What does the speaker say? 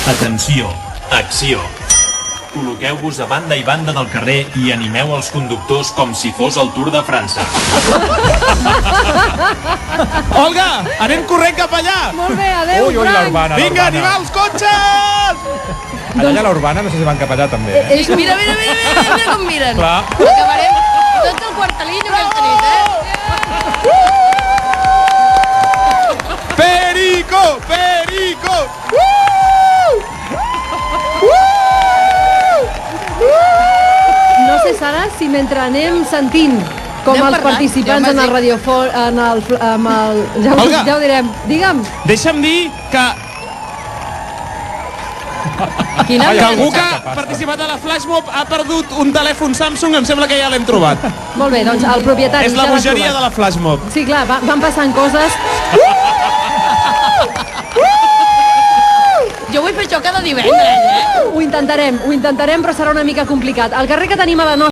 Atenció, acció. Col·loqueu-vos a banda i banda del carrer i animeu els conductors com si fos el Tour de França. Olga, anem corrent cap allà. Molt bé, adeu, Ui, la Urbana. Vinga, anem als cotxes! Allà a la Urbana no sé si van cap allà també. Mira com miren. Clar. Acabarem tot el quartelinho aquesta nit, Perico, Perico! No sé, Sara, si mentre anem sentint com Anem els parlant, participants ja en el m'has dit. radiofon, Olga. ja ho direm. Digue'm, Deixa'm dir que Quina algú que ha participat a la Flashmob ha perdut un telèfon Samsung, em sembla que ja l'hem trobat. molt bé, doncs el propietari... És la ja l'ha bogeria de trobat. la Flashmob. Sí, clar, van passant coses. Jo vull fer això cada divendres, Ho intentarem, però serà una mica complicat. El carrer que tenim a la nostra